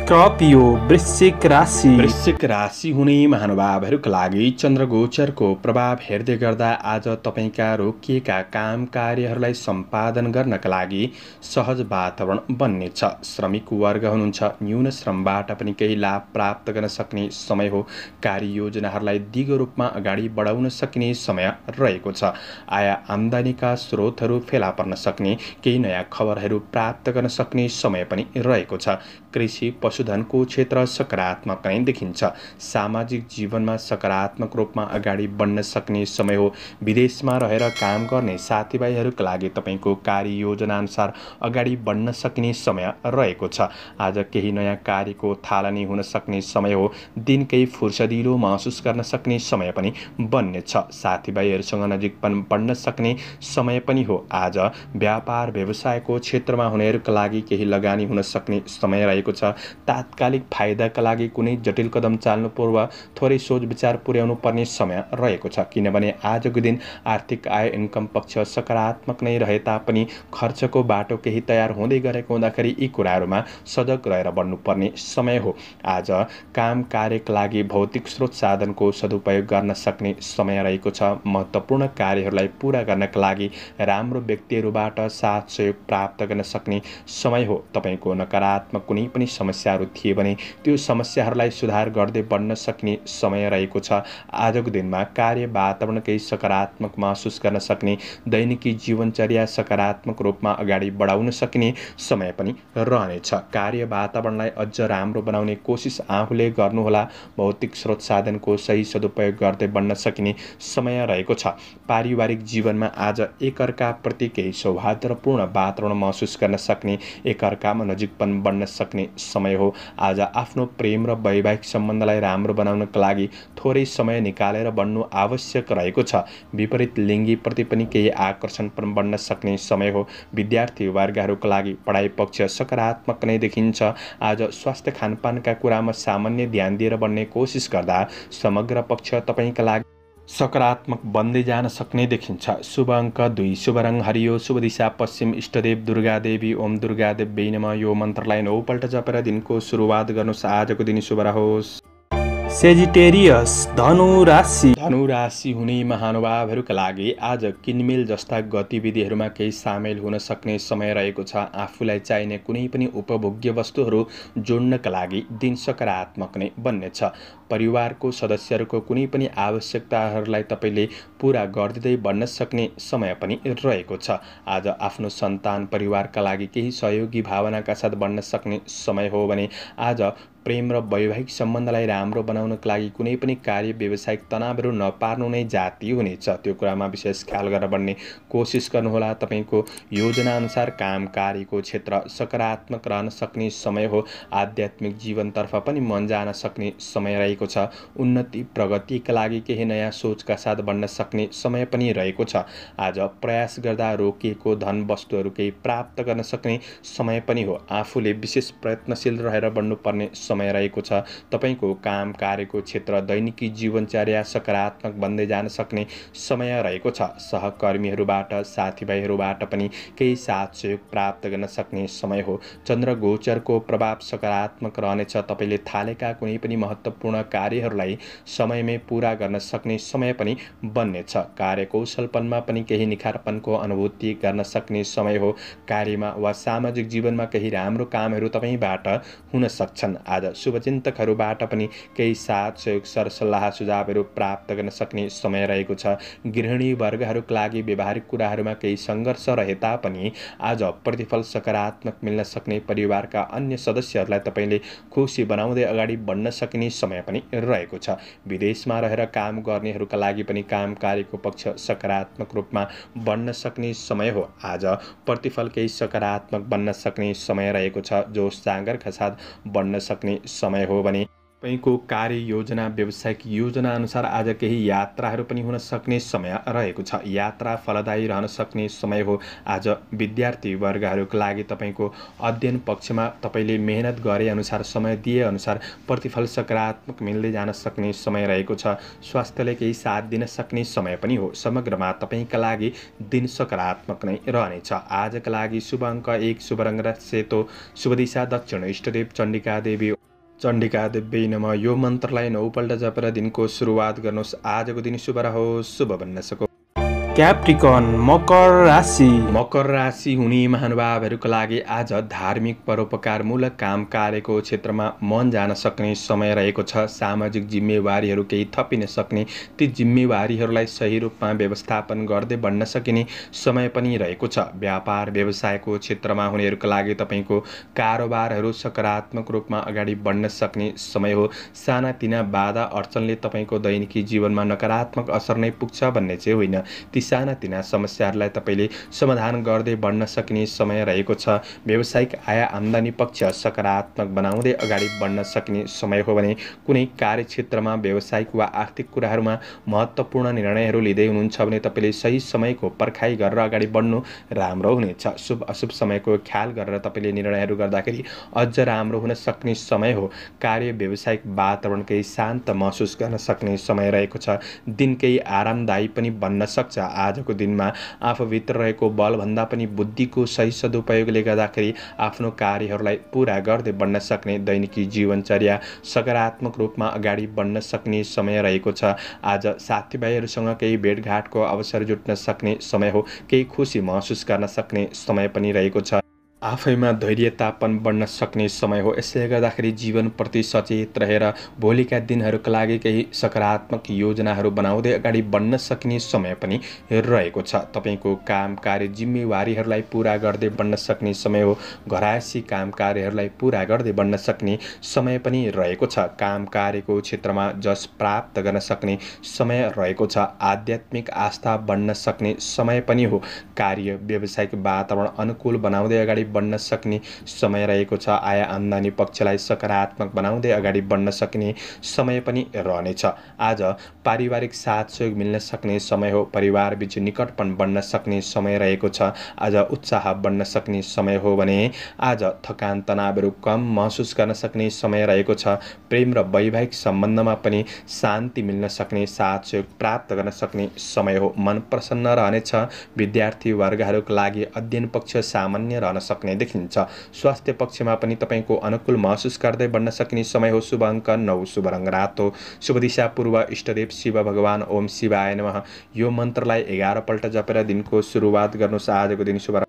[SPEAKER 2] स्कर्पियो वृश्चिक राशि।
[SPEAKER 1] वृश्चिक राशि हुने महानुभावहरूका लागि चन्द्रगोचरको प्रभाव हेर्दै गर्दा आज तपाईँका रोकिएका काम कार्यहरूलाई सम्पादन गर्नका लागि सहज वातावरण बन्नेछ। श्रमिक वर्ग हुनुहुन्छ, न्यून श्रमबाट पनि केही लाभ प्राप्त गर्न सक्ने समय हो। कार्ययोजनाहरूलाई दिगो रूपमा अगाडि बढाउन सकिने समय रहेको छ। आय आम्दानीका स्रोतहरू फेला पर्न सक्ने, केही नयाँ खबरहरू प्राप्त गर्न सक्ने समय पनि रहेको छ। कृषि पशुधनको क्षेत्र सकारात्मक नै देखिन्छ। सामाजिक जीवनमा सकारात्मक रूपमा अगाडि बढ्न सक्ने समय हो। विदेशमा रहेर काम गर्ने साथीभाइहरूका लागि तपाईँको कार्ययोजना अनुसार अगाडि बढ्न सकिने समय रहेको छ। आज केही नयाँ कार्यको थालनी हुन सक्ने समय हो। दिन केही फुर्सदिलो महसुस गर्न सक्ने समय पनि बन्नेछ। साथीभाइहरूसँग नजिकपन बढ्न सक्ने समय पनि हो। आज व्यापार व्यवसायको क्षेत्रमा हुनेहरूका लागि केही लगानी हुन सक्ने समय रहेको छ। तात्कालिक फाइदाका लागि कुनै जटिल कदम चाल्नु पूर्व थोरै सोच विचार पुर्याउनु पर्ने समय रहेको छ। किनभने आजको दिन आर्थिक आय इन्कम पक्ष सकारात्मक नै रहे तापनि खर्चको बाटो केही तयार हुँदै गरेको हुँदाखेरि यी कुराहरूमा सजग रहेर बढ्नुपर्ने समय हो। आज काम कार्यका लागि भौतिक स्रोत साधनको सदुपयोग गर्न सक्ने समय रहेको छ। महत्त्वपूर्ण कार्यहरूलाई पुरा गर्नका लागि राम्रो व्यक्तिहरूबाट साथ सहयोग प्राप्त गर्न सक्ने समय हो। तपाईँको नकारात्मक कुनै पनि समस्याहरू थिए भने त्यो समस्याहरूलाई सुधार गर्दै बढ्न सक्ने समय रहेको छ। आजको दिनमा कार्य वातावरण केही सकारात्मक महसुस गर्न सक्ने, दैनिकी जीवनचर्या सकारात्मक रूपमा अगाडि बढाउन सकिने समय पनि रहनेछ। कार्य वातावरणलाई अझ राम्रो बनाउने कोसिस आफूले गर्नुहोला। भौतिक स्रोत साधनको सही सदुपयोग गर्दै बढ्न सकिने समय रहेको छ। पारिवारिक जीवनमा आज एकअर्काप्रति केही सौहार्दपूर्ण वातावरण महसुस गर्न सक्ने, एकअर्कामा नजिकपन बढ्न सक्ने समय हो। आज आफ्नो प्रेम र वैवाहिक सम्बन्धलाई राम्रो बनाउनका लागि थोरै समय निकालेर बढ्नु आवश्यक रहेको छ। विपरीत लिङ्गीप्रति पनि केही आकर्षण पनि बढ्न सक्ने समय हो। विद्यार्थी वर्गहरूका लागि पढाइ पक्ष सकारात्मक नै देखिन्छ। आज स्वास्थ्य खानपानका कुरामा सामान्य ध्यान दिएर बढ्ने कोसिस गर्दा समग्र पक्ष तपाईँका लागि सकारात्मक बन्दै जान सक्ने देखिन्छ। शुभ अङ्क 2, शुभ रङ हरियो, शुभ दिशा पश्चिम, इष्टदेव दुर्गादेवी। ओम दुर्गादेवी नमः यो मन्त्रलाई 9 पल्ट जपेर दिनको सुरुवात गर्नुहोस्। आजको दिन शुभ रहोस्।
[SPEAKER 2] सेजिटेरियस धनु राशि।
[SPEAKER 1] धनु राशि हुने महानुभावहरूका लागि आज किनमेल जस्ता गतिविधिहरूमा केही सामेल हुन सक्ने समय रहेको छ। आफूलाई चाहिने कुनै पनि उपभोग्य वस्तुहरू जोड्नका लागि दिन सकारात्मक नै बन्नेछ। परिवारको सदस्यहरूको कुनै पनि आवश्यकताहरूलाई तपाईँले पुरा गरिदिँदै बन्न सक्ने समय पनि रहेको छ। आज आफ्नो सन्तान परिवारका लागि केही सहयोगी भावनाका साथ बन्न सक्ने समय हो भने आज प्रेम र वैवाहिक सम्बन्धलाई राम्रो बनाउनको लागि कुनै पनि कार्य व्यवसायिक तनावहरू नपार्नु नै जाति हुनेछ। त्यो कुरामा विशेष ख्याल गरेर बढ्ने कोसिस गर्नुहोला। तपाईँको योजनाअनुसार काम कार्यको क्षेत्र सकारात्मक रहन सक्ने समय हो। आध्यात्मिक जीवनतर्फ पनि मन जान सक्ने समय रहेको छ। उन्नति प्रगतिका लागि केही नयाँ सोचका साथ बढ्न सक्ने समय पनि रहेको छ। आज प्रयास गर्दा रोकिएको धन वस्तुहरू केही प्राप्त गर्न सक्ने समय पनि हो। आफूले विशेष प्रयत्नशील रहेर बढ्नुपर्ने समय रहेको छ। तपाईँको काम कार्यको क्षेत्र दैनिकी जीवनचर्या सकारात्मक बन्दै जान सक्ने समय रहेको छ। सहकर्मीहरूबाट साथीभाइहरूबाट पनि केही साथ सहयोग प्राप्त गर्न सक्ने समय हो। चन्द्र गोचरको प्रभाव सकारात्मक रहनेछ। तपाईँले थालेका कुनै पनि महत्त्वपूर्ण कार्यहरूलाई समयमै पुरा गर्न सक्ने समय पनि बन्नेछ। कार्यकौशलपनमा पनि केही निखारपनको अनुभूति गर्न सक्ने समय हो। कार्यमा वा सामाजिक जीवनमा केही राम्रो कामहरू तपाईँबाट हुन सक्छन्। आज शुभचिन्तकहरूबाट पनि केही साथ सहयोग सरसल्लाह सुझावहरू प्राप्त गर्न सक्ने समय रहेको छ। गृहिणी वर्गहरूका लागि व्यवहारिक कुराहरूमा केही सङ्घर्ष रहे तापनि आज प्रतिफल सकारात्मक मिल्न सक्ने परिवारका अन्य सदस्यहरूलाई तपाईँले खुसी बनाउँदै अगाडि बढ्न सकिने समय पनि रहेको छ। विदेशमा रहेर काम गर्नेहरूका लागि पनि काम कार्यको पक्ष सकारात्मक रूपमा बढ्न सक्ने समय हो। आज प्रतिफल केही सकारात्मक बन्न सक्ने समय रहेको छ। जोस जाँगरका साथ बढ्न सक्ने समय हो भने तपाईँको कार्य योजना व्यावसायिक योजना अनुसार आज केही यात्राहरू पनि हुन सक्ने समय रहेको छ। यात्रा फलदायी रहन सक्ने समय हो। आज विद्यार्थी वर्गहरूका लागि तपाईँको अध्ययन पक्षमा तपाईँले मेहनत गरे अनुसार समय दिए अनुसार प्रतिफल सकारात्मक मिल्दै जान सक्ने समय रहेको छ। स्वास्थ्यले केही साथ दिन सक्ने समय पनि हो। समग्रमा तपाईँका लागि दिन सकारात्मक नै रहनेछ। आजका लागि शुभ अङ्क 1, शुभ रङ सेतो, शुभ दिशा दक्षिण, इष्टदेव चण्डिका देवी। चण्डिका देवी नमः यो मन्त्रलाई 9 पल्ट जपेर दिनको सुरुवात गर्नुहोस्। आजको दिन शुभ रहोस्, शुभ बन्न सकोस्।
[SPEAKER 2] क्याप्रिकन मकर राशि।
[SPEAKER 1] मकर राशि हुने महानुभावहरूका लागि आज धार्मिक परोपकारमूलक काम कार्यको क्षेत्रमा मन जान सक्ने समय रहेको छ। सामाजिक जिम्मेवारीहरू केही थपिन सक्ने, ती जिम्मेवारीहरूलाई सही रूपमा व्यवस्थापन गर्दै बढ्न सकिने समय पनि रहेको छ। व्यापार व्यवसायको क्षेत्रमा हुनेहरूका लागि तपाईँको कारोबारहरू सकारात्मक रूपमा अगाडि बढ्न सक्ने समय हो। सानातिना बाधा अडचनले तपाईँको दैनिकी जीवनमा नकारात्मक असर नै पुग्छ भन्ने चाहिँ होइन। ती सानातिना समस्याहरूलाई तपाईँले समाधान गर्दै बढ्न सकिने समय रहेको छ। व्यावसायिक आय आम्दानी पक्ष सकारात्मक बनाउँदै अगाडि बढ्न सकिने समय हो भने कुनै कार्यक्षेत्रमा व्यावसायिक वा आर्थिक कुराहरूमा महत्त्वपूर्ण निर्णयहरू लिँदै हुनुहुन्छ भने तपाईँले सही समयको पर्खाइ गरेर अगाडि बढ्नु राम्रो हुनेछ। शुभ अशुभ समयको ख्याल गरेर तपाईँले निर्णयहरू गर्दाखेरि अझ राम्रो हुन सक्ने समय हो। कार्य व्यावसायिक वातावरण केही शान्त महसुस गर्न सक्ने समय रहेको छ। दिन केही आरामदायी पनि बन्न सक्छ। आजको दिनमा आफूभित्र रहेको बलभन्दा पनि बुद्धिको सही सदुपयोगले गर्दाखेरि आफ्नो कार्यहरूलाई पुरा गर्दै बढ्न सक्ने दैनिकी जीवनचर्या सकारात्मक रूपमा अगाडि बढ्न सक्ने समय रहेको छ। आज साथीभाइहरूसँग केही भेटघाटको अवसर जुट्न सक्ने समय हो। केही खुसी महसुस गर्न सक्ने समय पनि रहेको छ। आफैमा धैर्यतापन बढ्न सक्ने समय हो। यसले गर्दाखेरि जीवनप्रति सचेत रहेर भोलिका दिनहरूका लागि केही सकारात्मक योजनाहरू बनाउँदै अगाडि बढ्न सकिने समय पनि रहेको छ। तपाईँको काम कार्य जिम्मेवारीहरूलाई पुरा गर्दै बढ्न सक्ने समय हो। घरायसी काम कार्यहरूलाई पुरा गर्दै बढ्न सक्ने समय पनि रहेको छ। काम कार्यको क्षेत्रमा जस प्राप्त गर्न सक्ने समय रहेको छ। आध्यात्मिक आस्था बढ्न सक्ने समय पनि हो। कार्य व्यावसायिक वातावरण अनुकूल बनाउँदै अगाडि बढ्न सक्ने समय रहेको छ। आय आम्दानी पक्षलाई सकारात्मक बनाउँदै अगाडि बढ्न सक्ने समय पनि रहनेछ। आज पारिवारिक साथ सहयोग मिल्न सक्ने समय हो। परिवारबीच निकटपन बढ्न सक्ने समय रहेको छ। आज उत्साह बढ्न सक्ने समय हो भने आज थकान तनावहरू कम महसुस गर्न सक्ने समय रहेको छ। प्रेम र वैवाहिक सम्बन्धमा पनि शान्ति मिल्न सक्ने, साथ सहयोग प्राप्त गर्न सक्ने समय हो। मन प्रसन्न रहनेछ। विद्यार्थी वर्गहरूका लागि अध्ययन पक्ष सामान्य रहन सक्ने देखिन्छ। स्वास्थ्य पक्षमा पनि तपाईँको अनुकूल महसुस गर्दै बढ्न सक्ने समय हो। शुभ अङ्क 9, शुभ रङ रातो, शुभ दिशा पूर्व, इष्टदेव शिव भगवान ओम शिवाय नमः। यो मन्त्रलाई 11 पल्ट जपेर दिनको सुरुवात गर्नुहोस्। आजको दिन शुभ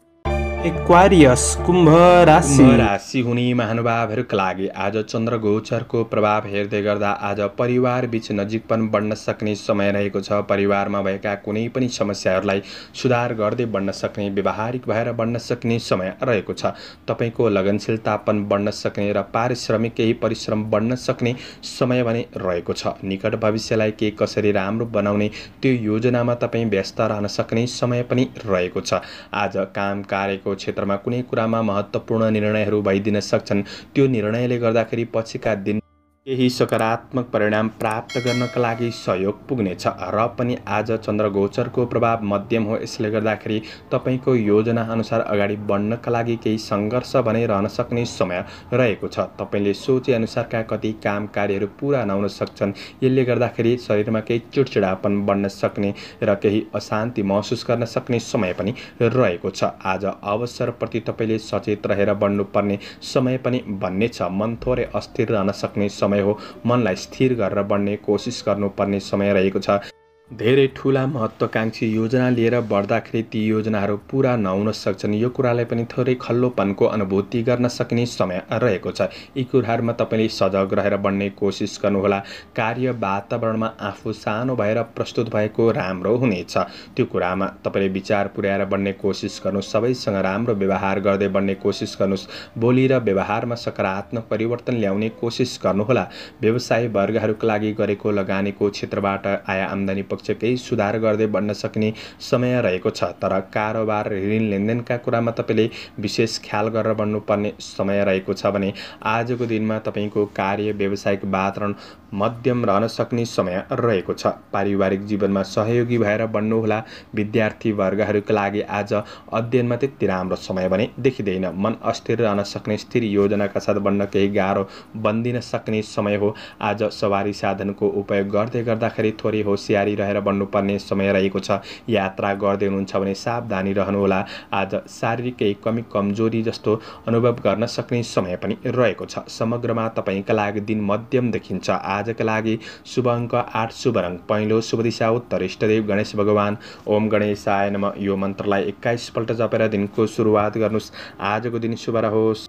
[SPEAKER 2] एक्वारियस कुम्भ
[SPEAKER 1] राशि हुने महानुभावहरूका लागि आज चन्द्र गोचरको प्रभाव हेर्दै गर्दा आज परिवार बीच नजिकपन बढ्न सक्ने समय रहेको छ। परिवारमा भएका कुनै पनि समस्याहरूलाई सुधार गर्दै बढ्न सक्ने, व्यवहारिक भएर बढ्न सक्ने समय रहेको छ। तपाईँको लगनशीलतापन बढ्न सक्ने र पारिश्रमिक केही परिश्रम बढ्न सक्ने समय भने रहेको छ। निकट भविष्यलाई के कसरी राम्रो बनाउने त्यो योजनामा तपाईँ व्यस्त रहन सक्ने समय पनि रहेको छ। आज काम कार्यको क्षेत्रमा कुनै कुरामा महत्त्वपूर्ण निर्णयहरू भइदिन सक्छन्। त्यो निर्णयले गर्दाखेरि पछिका दिन केही सकारात्मक परिणाम प्राप्त गर्नका लागि सहयोग पुग्नेछ। र पनि आज चन्द्र गोचरको प्रभाव मध्यम हो। यसले गर्दाखेरि तपाईँको योजना अनुसार अगाडि बढ्नका लागि केही सङ्घर्ष भने रहन सक्ने समय रहेको छ। तपाईँले सोचे अनुसारका कति काम कार्यहरू पुरा नहुन सक्छन्। यसले गर्दाखेरि शरीरमा केही चिडचिडापन बढ्न सक्ने र केही अशान्ति महसुस गर्न सक्ने समय पनि रहेको छ। आज अवसरप्रति तपाईँले सचेत रहेर बढ्नुपर्ने समय पनि बन्नेछ। मन थोरै अस्थिर रहन सक्ने समय हो। मनलाई स्थिर गरेर बढ्ने कोसिस गर्नुपर्ने समय रहेको छ। धेरै ठुला महत्त्वाकांक्षी योजना लिएर बढ्दाखेरि ती योजनाहरू पुरा नहुन सक्छन्। यो कुरालाई पनि थोरै खल्लोपनको अनुभूति गर्न सक्ने समय रहेको छ। यी कुराहरूमा तपाईँले सजग रहेर बढ्ने कोसिस गर्नुहोला। कार्य वातावरणमा आफू सानो भएर प्रस्तुत भएको राम्रो हुनेछ। त्यो कुरामा तपाईँले विचार पुर्याएर बढ्ने कोसिस गर्नुहोस्। सबैसँग राम्रो व्यवहार गर्दै बढ्ने कोसिस गर्नुहोस्। बोली र व्यवहारमा सकारात्मक परिवर्तन ल्याउने कोसिस गर्नुहोला। व्यवसाय वर्गहरूका लागि गरेको लगानीको क्षेत्रबाट आय आम्दानी केही सुधार गर्दै बढ्न सक्ने समय रहेको छ। तर कारोबार ऋण लेनदेनका कुरामा तपाईँले विशेष ख्याल गरेर बढ्नुपर्ने समय रहेको छ भने आजको दिनमा तपाईँको कार्य व्यावसायिक वातावरण मध्यम रहन सक्ने समय रहेको छ। पारिवारिक जीवनमा सहयोगी भएर बढ्नुहोला। विद्यार्थी वर्गहरूका लागि आज अध्ययनमा त्यति राम्रो समय भने देखिँदैन। मन अस्थिर रहन सक्ने, स्थिर योजनाका साथ बढ्न केही गाह्रो बन्दिन सक्ने समय हो। आज सवारी साधनको उपयोग गर्दै गर्दाखेरि थोरै होसियारी रहेर बढ्नुपर्ने समय रहेको छ। यात्रा गर्दै हुनुहुन्छ भने सावधानी रहनुहोला। आज शारीरिक केही कमी कमजोरी जस्तो अनुभव गर्न सक्ने समय पनि रहेको छ। समग्रमा तपाईँका लागि दिन मध्यम देखिन्छ। आजका लागि शुभ अङ्क 8, शुभ रङ पहेँलो, शुभ दिशा उत्तर, इष्टदेव गणेश भगवान ओम गणेशाय नमः। यो मन्त्रलाई 21 पल्ट जपेर दिनको सुरुवात गर्नुहोस्। आजको दिन शुभ रहोस्।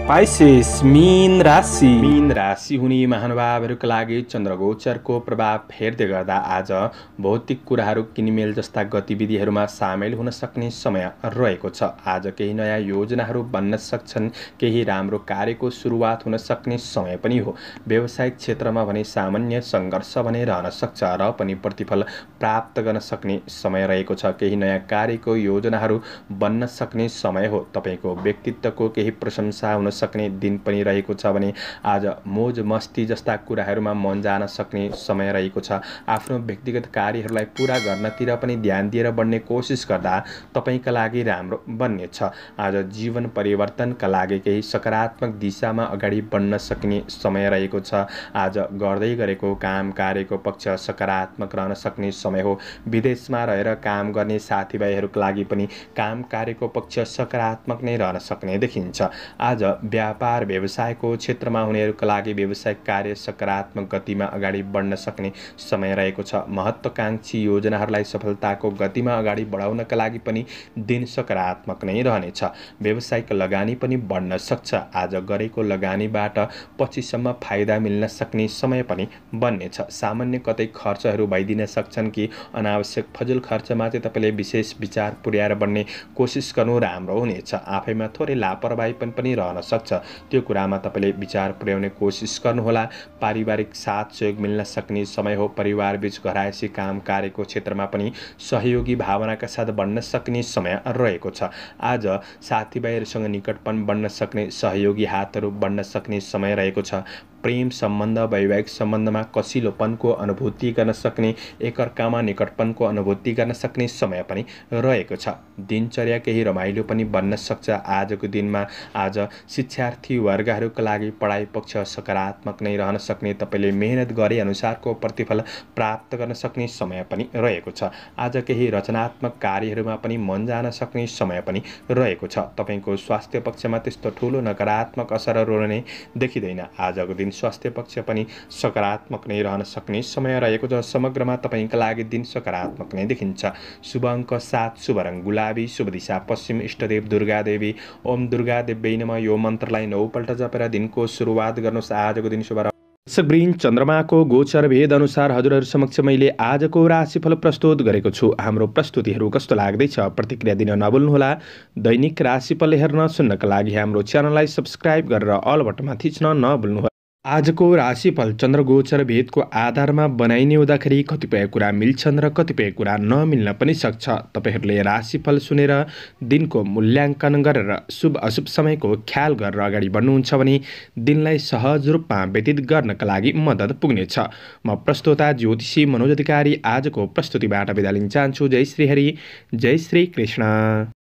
[SPEAKER 2] पाइसेस मीन
[SPEAKER 1] राशि हुने महानुभावहरूका लागि चन्द्रगोचरको प्रभाव हेर्दै गर्दा आज भौतिक कुराहरू किनमेल जस्ता गतिविधिहरूमा सामेल हुन सक्ने समय रहेको छ। आज केही नयाँ योजनाहरू बन्न सक्छन्। केही राम्रो कार्यको सुरुवात हुन सक्ने समय पनि हो। व्यावसायिक क्षेत्रमा भने सामान्य सङ्घर्ष भने रहन सक्छ र पनि प्रतिफल प्राप्त गर्न सक्ने समय रहेको छ। केही नयाँ कार्यको योजनाहरू बन्न सक्ने समय हो। तपाईँको व्यक्तित्वको केही प्रशंसा हुन सक्ने दिन पनि रहेको छ भने आज मोज मस्ती जस्ता कुराहरूमा मन जान सक्ने समय रहेको छ। आफ्नो व्यक्तिगत कार्यहरूलाई पूरा गर्नतिर पनि ध्यान दिएर बढ्ने कोसिस गर्दा तपाईँका लागि राम्रो बन्नेछ। आज जीवन परिवर्तनका लागि केही सकारात्मक दिशामा अगाडि बढ्न सक्ने समय रहेको छ। आज गर्दै गरेको काम कार्यको पक्ष सकारात्मक रहन सक्ने समय हो। विदेशमा रहेर काम गर्ने साथीभाइहरूका लागि पनि काम कार्यको पक्ष सकारात्मक नै रहन सक्ने देखिन्छ। आज व्यापार व्यवसायको क्षेत्रमा हुनेहरूका लागि व्यावसायिक कार्य सकारात्मक गतिमा अगाडि बढ्न सक्ने समय रहेको छ। महत्त्वाकांक्षी योजनाहरूलाई सफलताको गतिमा अगाडि बढाउनका लागि पनि दिन सकारात्मक नै रहनेछ। व्यावसायिक लगानी पनि बढ्न सक्छ। आज गरेको लगानीबाट पछिसम्म फाइदा मिल्न सक्ने समय पनि बन्नेछ। सामान्य कतै खर्चहरू भइदिन सक्छन् कि अनावश्यक फजुल खर्चमा चाहिँ तपाईँले विशेष विचार पुर्याएर बढ्ने कोसिस गर्नु राम्रो हुनेछ। आफैमा थोरै लापरवाही पनि रहन सक्छ त्यो कुरामा तपाईँले विचार पुर्याउने कोसिस गर्नुहोला। पारिवारिक साथ सहयोग मिल्न सक्ने समय हो। परिवारबीच घरायसी काम कार्यको क्षेत्रमा पनि सहयोगी भावनाका साथ बढ्न सक्ने समय रहेको छ। आज साथीभाइहरूसँग निकटपन बढ्न सक्ने, सहयोगी हातहरू बढ्न सक्ने समय रहेको छ। प्रेम सम्बन्ध, वैवाहिक सम्बन्धमा कसिलोपनको अनुभूति गर्न सक्ने, एकअर्कामा निकटपनको अनुभूति गर्न सक्ने समय पनि रहेको छ। दिनचर्या केही रमाइलो पनि बन्न सक्छ आजको दिनमा। आज शिक्षार्थी वर्गहरूका लागि पढाइ पक्ष सकारात्मक नै रहन सक्ने, तपाईँले मेहनत गरे अनुसारको प्रतिफल प्राप्त गर्न सक्ने समय पनि रहेको छ। आज केही रचनात्मक कार्यहरूमा पनि मन जान सक्ने समय पनि रहेको छ। तपाईँको स्वास्थ्य पक्षमा त्यस्तो ठुलो नकारात्मक असरहरू रहने देखिँदैन। आजको दिन स्वास्थ्य पक्ष पनि सकारात्मक नै रहन सक्ने समय रहेको छ। समग्रमा तपाईँका लागि दिन सकारात्मक नै देखिन्छ। शुभ अङ्क 7, शुभ रङ गुलाबी, शुभ दिशा पश्चिम, इष्टदेव दुर्गा देवी। ओम दुर्गा देव्यै नमः। यो मन्त्रलाई 9 पल्ट जपेर दिनको सुरुवात गर्नुहोस्। आजको दिन शुभ दर्शकवृन्द, चन्द्रमाको गोचर भेद अनुसार हजुरहरू समक्ष मैले आजको राशिफल प्रस्तुत गरेको छु। हाम्रो प्रस्तुतिहरू कस्तो लाग्दैछ प्रतिक्रिया दिन नभुल्नुहोला। दैनिक राशिफल हेर्न सुन्नका लागि हाम्रो च्यानललाई सब्स्क्राइब गरेर अल बटनमा थिच्न नभुल्नुहोला। आजको राशिफल चन्द्रगोचर भेदको आधारमा बनाइने हुँदाखेरि कतिपय कुरा मिल्छन् र कतिपय कुरा नमिल्न पनि सक्छ। तपाईँहरूले राशिफल सुनेर दिनको मूल्याङ्कन गरेर शुभ अशुभ समयको ख्याल गरेर अगाडि बढ्नुहुन्छ भने दिनलाई सहज रूपमा व्यतीत गर्नका लागि मद्दत पुग्नेछ। म प्रस्तोता ज्योतिषी मनोज अधिकारी आजको प्रस्तुतिबाट बिदा लिन चाहन्छु। जय श्री हरि, जय श्री कृष्ण।